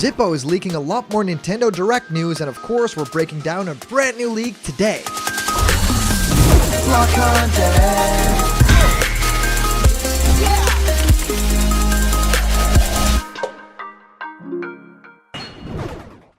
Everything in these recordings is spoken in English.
Zippo is leaking a lot more Nintendo Direct news, and of course, we're breaking down a brand new leak today. Block content.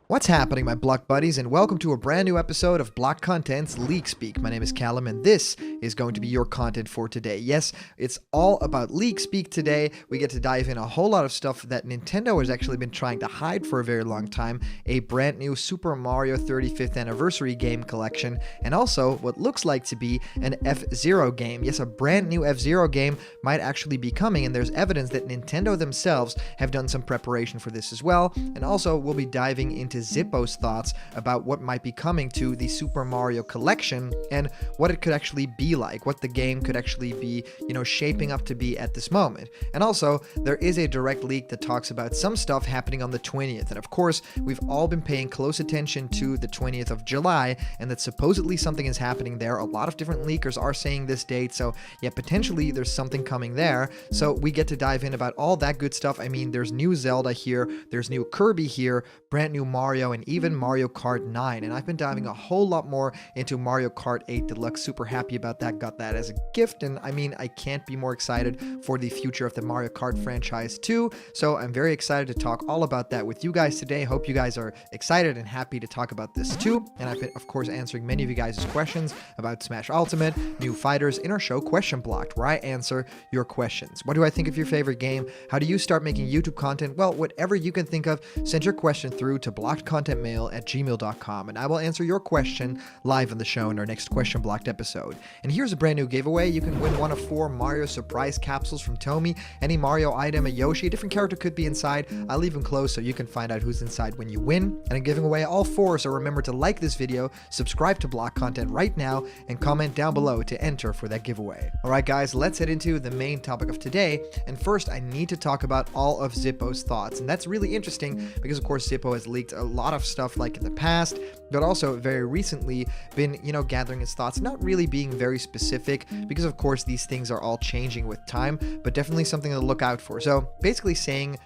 What's happening, my Block buddies, and welcome to a brand new episode of Block Content's Leak Speak. My name is Callum, and this is going to be your content for today. Yes, it's all about Leak Speak today. We get to dive in a whole lot of stuff that Nintendo has actually been trying to hide for a very long time, a brand new Super Mario 35th Anniversary game collection, and also what looks like to be an F-Zero game. Yes, a brand new F-Zero game might actually be coming, and there's evidence that Nintendo themselves have done some preparation for this as well. And also, we'll be diving into Zippo's thoughts about what might be coming to the Super Mario collection and what it could actually be like, what the game could actually be, shaping up to be at this moment. And also, there is a direct leak that talks about some stuff happening on the 20th. And of course, we've all been paying close attention to the 20th of July, and that supposedly something is happening there. A lot of different leakers are saying this date, so yeah, potentially there's something coming there. So we get to dive in about all that good stuff. I mean, there's new Zelda here, there's new Kirby here, brand new Mario, and even Mario Kart 9. And I've been diving a whole lot more into Mario Kart 8 Deluxe. Super happy about that. Got that as a gift. And I mean, I can't be more excited for the future of the Mario Kart franchise too. So I'm very excited to talk all about that with you guys today. Hope you guys are excited and happy to talk about this too. And I've been, of course, answering many of you guys' questions about Smash Ultimate, new fighters in our show Question Blocked, where I answer your questions. What do I think of your favorite game? How do you start making YouTube content? Well, whatever you can think of, send your question through to blockedcontentmail@gmail.com, and I will answer your question live on the show in our next Question Blocked episode. And here's a brand new giveaway. You can win one of 4 Mario surprise capsules from Tomy. Any Mario item, a Yoshi, a different character could be inside. I'll leave them closed so you can find out who's inside when you win. And I'm giving away all 4, so remember to like this video, subscribe to Block Content right now, and comment down below to enter for that giveaway. Alright guys, let's head into the main topic of today. And first, I need to talk about all of Zippo's thoughts. And that's really interesting because, of course, Zippo has leaked a lot of stuff like in the past, but also very recently been, gathering his thoughts, not really being very specific because, of course, these things are all changing with time, but definitely something to look out for. So basically saying,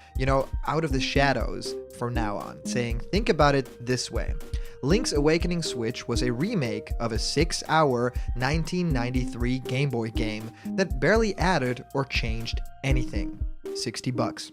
out of the shadows from now on, saying, think about it this way. Link's Awakening Switch was a remake of a 6-hour 1993 Game Boy game that barely added or changed anything. $60.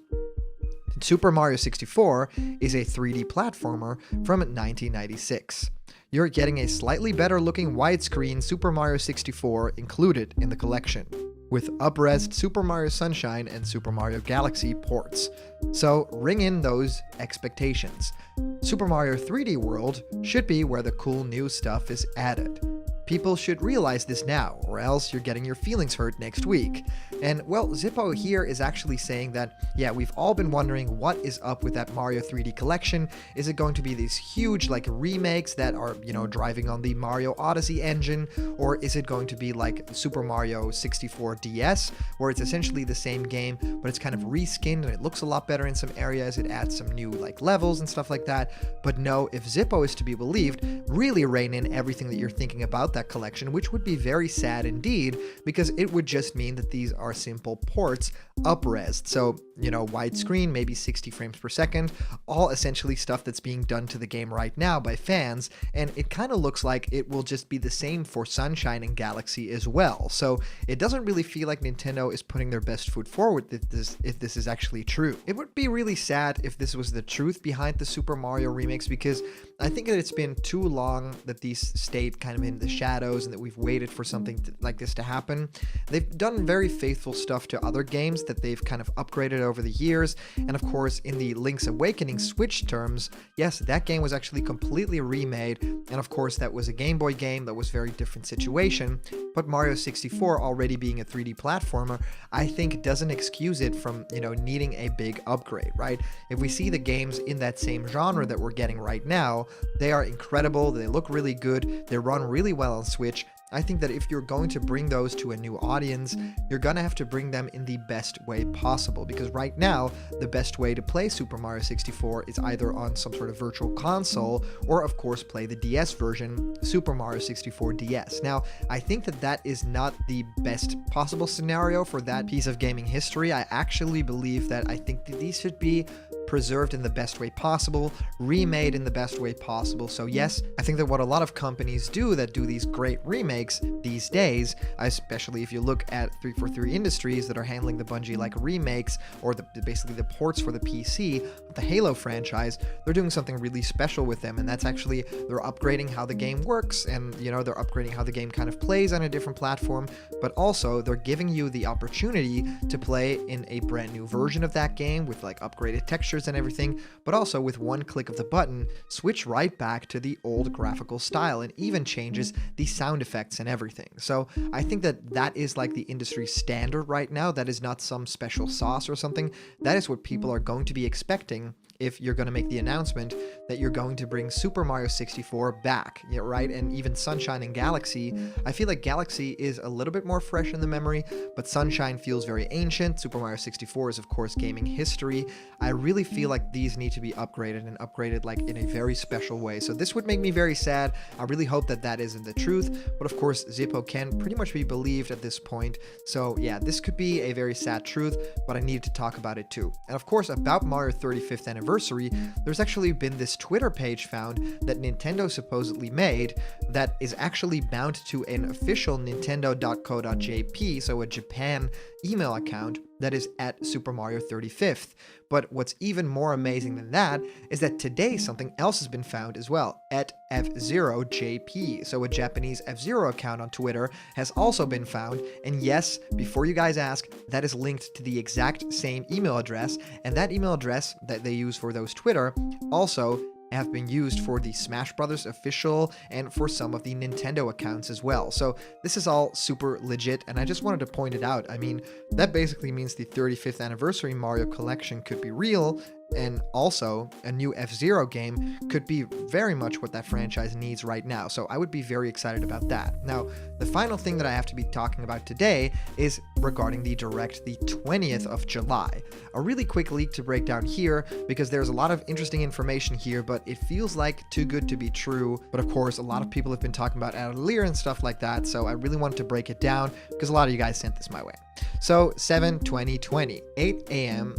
Super Mario 64 is a 3D platformer from 1996. You're getting a slightly better looking widescreen Super Mario 64 included in the collection, with up-res Super Mario Sunshine and Super Mario Galaxy ports. So ring in those expectations. Super Mario 3D World should be where the cool new stuff is added. People should realize this now, or else you're getting your feelings hurt next week. And, well, Zippo here is actually saying that, yeah, we've all been wondering what is up with that Mario 3D collection. Is it going to be these huge, remakes that are, driving on the Mario Odyssey engine? Or is it going to be like Super Mario 64 DS, where it's essentially the same game, but it's kind of reskinned and it looks a lot better in some areas. It adds some new, levels and stuff like that. But no, if Zippo is to be believed, really rein in everything that you're thinking about that collection, which would be very sad indeed, because it would just mean that these are simple ports up-resed. So, widescreen, maybe 60 frames per second, all essentially stuff that's being done to the game right now by fans, and it kind of looks like it will just be the same for Sunshine and Galaxy as well. So it doesn't really feel like Nintendo is putting their best foot forward if this is actually true. It would be really sad if this was the truth behind the Super Mario remakes, because I think that it's been too long that these stayed kind of in the shadows and that we've waited for something like this to happen. They've done very faithful stuff to other games that they've kind of upgraded over the years, and of course in the Link's Awakening Switch terms, yes, that game was actually completely remade, and of course that was a Game Boy game that was a very different situation, but Mario 64 already being a 3D platformer, I think doesn't excuse it from, needing a big upgrade, right? If we see the games in that same genre that we're getting right now, they are incredible, they look really good, they run really well on Switch. I think that if you're going to bring those to a new audience, you're going to have to bring them in the best way possible, because right now, the best way to play Super Mario 64 is either on some sort of virtual console, or of course play the DS version, Super Mario 64 DS. Now, I think that that is not the best possible scenario for that piece of gaming history. I actually believe that I think that these should be preserved in the best way possible, remade in the best way possible. So yes, I think that what a lot of companies do that do these great remakes these days, especially if you look at 343 Industries that are handling the Bungie-like remakes, or basically the ports for the PC of the Halo franchise, they're doing something really special with them, and that's actually they're upgrading how the game works, and they're upgrading how the game kind of plays on a different platform, but also they're giving you the opportunity to play in a brand new version of that game with like upgraded textures and everything, but also with one click of the button, switch right back to the old graphical style, and even changes the sound effects and everything. So I think that is like the industry standard right now. That is not some special sauce or something. That is what people are going to be expecting if you're going to make the announcement that you're going to bring Super Mario 64 back, yeah, right? And even Sunshine and Galaxy. I feel like Galaxy is a little bit more fresh in the memory, but Sunshine feels very ancient. Super Mario 64 is, of course, gaming history. I really feel like these need to be upgraded, and upgraded like in a very special way. So this would make me very sad. I really hope that that isn't the truth, but of course, Zippo can pretty much be believed at this point. So yeah, this could be a very sad truth, but I needed to talk about it too. And of course, about Mario 35th anniversary, there's actually been this Twitter page found that Nintendo supposedly made that is actually bound to an official nintendo.co.jp, so a Japan email account that is at Super Mario 35th. But what's even more amazing than that is that today something else has been found as well, at F0JP. So a Japanese F-Zero account on Twitter has also been found, and yes, before you guys ask, that is linked to the exact same email address, and that email address that they use for those Twitter also have been used for the Smash Brothers official and for some of the Nintendo accounts as well. So this is all super legit, and I just wanted to point it out. I mean, that basically means the 35th anniversary Mario collection could be real, and also a new F-Zero game could be very much what that franchise needs right now. So I would be very excited about that. Now, the final thing that I have to be talking about today is regarding the Direct the 20th of July. A really quick leak to break down here, because there's a lot of interesting information here, but it feels like too good to be true. But of course, a lot of people have been talking about Atelier and stuff like that, so I really wanted to break it down because a lot of you guys sent this my way. So 7/20/20, 8 a.m.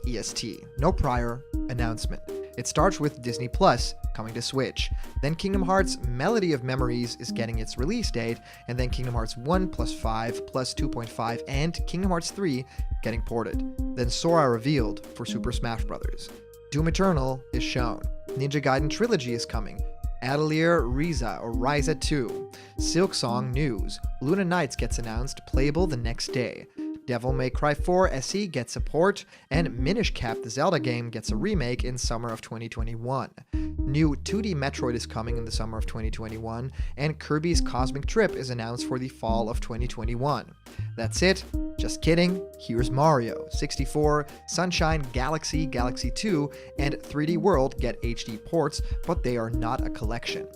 EST. No prior announcement. It starts with Disney Plus coming to Switch. Then Kingdom Hearts Melody of Memories is getting its release date, and then Kingdom Hearts 1 plus 5 plus 2.5 and Kingdom Hearts 3 getting ported. Then Sora revealed for Super Smash Bros. Doom Eternal is shown. Ninja Gaiden Trilogy is coming. Atelier Ryza 2. Silk Song news. Luna Nights gets announced, playable the next day. Devil May Cry 4 SE gets a port, and Minish Cap, the Zelda game, gets a remake in summer of 2021. New 2D Metroid is coming in the summer of 2021, and Kirby's Cosmic Trip is announced for the fall of 2021. That's it. Just kidding. Here's Mario 64, Sunshine, Galaxy, Galaxy 2, and 3D World get HD ports, but they are not a collection.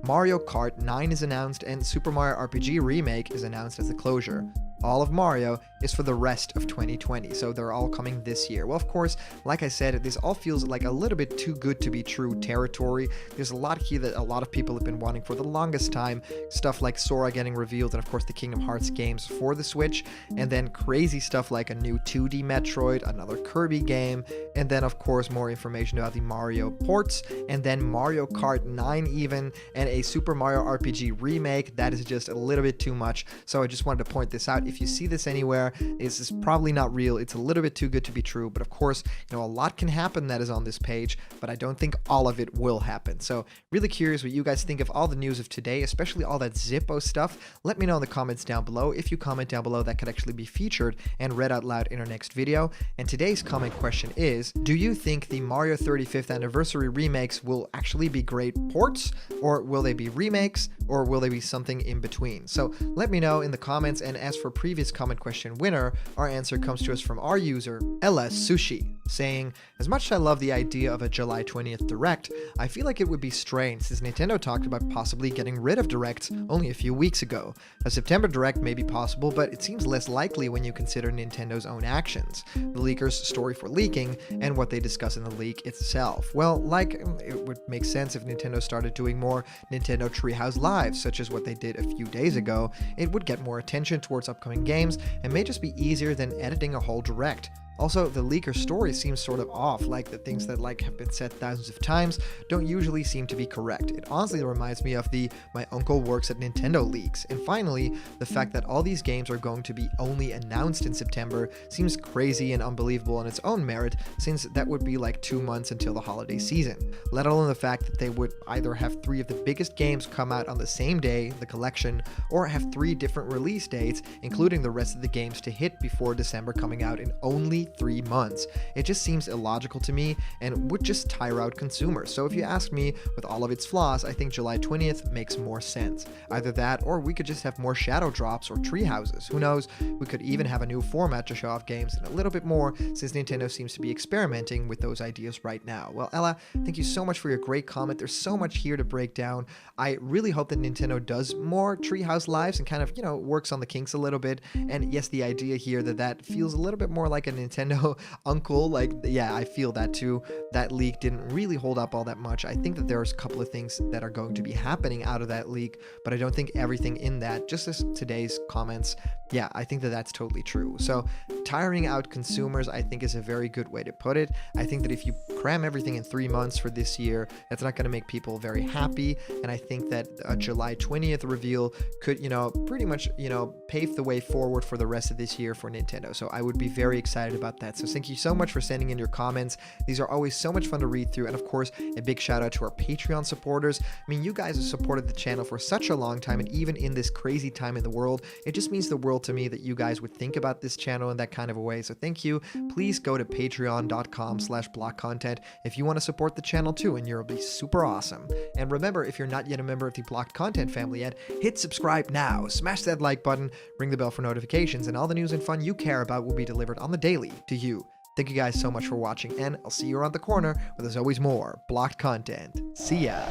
Mario Kart 9 is announced, and Super Mario RPG Remake is announced as the closure. All of Mario is for the rest of 2020, so they're all coming this year. Well, of course, like I said, this all feels like a little bit too good to be true territory. There's a lot here that a lot of people have been wanting for the longest time. Stuff like Sora getting revealed, and of course the Kingdom Hearts games for the Switch, and then crazy stuff like a new 2D Metroid, another Kirby game, and then of course more information about the Mario ports, and then Mario Kart 9 even, and a Super Mario RPG remake. That is just a little bit too much, so I just wanted to point this out. If you see this anywhere, this is probably not real. It's a little bit too good to be true, but of course, a lot can happen that is on this page, but I don't think all of it will happen. So really curious what you guys think of all the news of today, especially all that Zippo stuff. Let me know in the comments down below. If you comment down below, that could actually be featured and read out loud in our next video. And today's comment question is, do you think the Mario 35th anniversary remakes will actually be great ports, or will they be remakes, or will they be something in between? So let me know in the comments. And as for previous comment question winner, our answer comes to us from our user, LS Sushi, saying, as much as I love the idea of a July 20th Direct, I feel like it would be strange since Nintendo talked about possibly getting rid of Directs only a few weeks ago. A September Direct may be possible, but it seems less likely when you consider Nintendo's own actions, the leakers' story for leaking, and what they discuss in the leak itself. Well, it would make sense if Nintendo started doing more Nintendo Treehouse Lives, such as what they did a few days ago. It would get more attention towards upcoming games and may just be easier than editing a whole Direct. Also, the leaker story seems sort of off, like the things that have been said thousands of times don't usually seem to be correct. It honestly reminds me of the "my uncle works at Nintendo" leaks. And finally, the fact that all these games are going to be only announced in September seems crazy and unbelievable on its own merit, since that would be like 2 months until the holiday season, let alone the fact that they would either have 3 of the biggest games come out on the same day, the collection, or have 3 different release dates, including the rest of the games to hit before December, coming out in only 3 months. It just seems illogical to me and would just tire out consumers. So if you ask me, with all of its flaws, I think July 20th makes more sense. Either that, or we could just have more shadow drops or tree houses. Who knows? We could even have a new format to show off games and a little bit more, since Nintendo seems to be experimenting with those ideas right now. Well, Ella, thank you so much for your great comment. There's so much here to break down. I really hope that Nintendo does more Treehouse Lives and kind of, works on the kinks a little bit. And yes, the idea here that feels a little bit more like a Nintendo uncle. Yeah, I feel that too. That leak didn't really hold up all that much. I think that there's a couple of things that are going to be happening out of that leak, but I don't think everything in that, just as today's comments, yeah, I think that that's totally true. So tiring out consumers, I think, is a very good way to put it. I think that if you cram everything in 3 months for this year, that's not going to make people very happy. And I think that a July 20th reveal could, pretty much, pave the way forward for the rest of this year for Nintendo. So I would be very excited about that. So thank you so much for sending in your comments. These are always so much fun to read through. And of course, a big shout out to our Patreon supporters. I mean, you guys have supported the channel for such a long time, and even in this crazy time in the world, it just means the world to me that you guys would think about this channel in that kind of a way. So thank you. Please go to patreon.com/blockcontent if you want to support the channel too, and you'll be super awesome. And remember, if you're not yet a member of the Blocked Content family yet, hit subscribe now, smash that like button, ring the bell for notifications, and all the news and fun you care about will be delivered on the daily to you. Thank you guys so much for watching, and I'll see you around the corner where there's always more Blocked Content. See ya!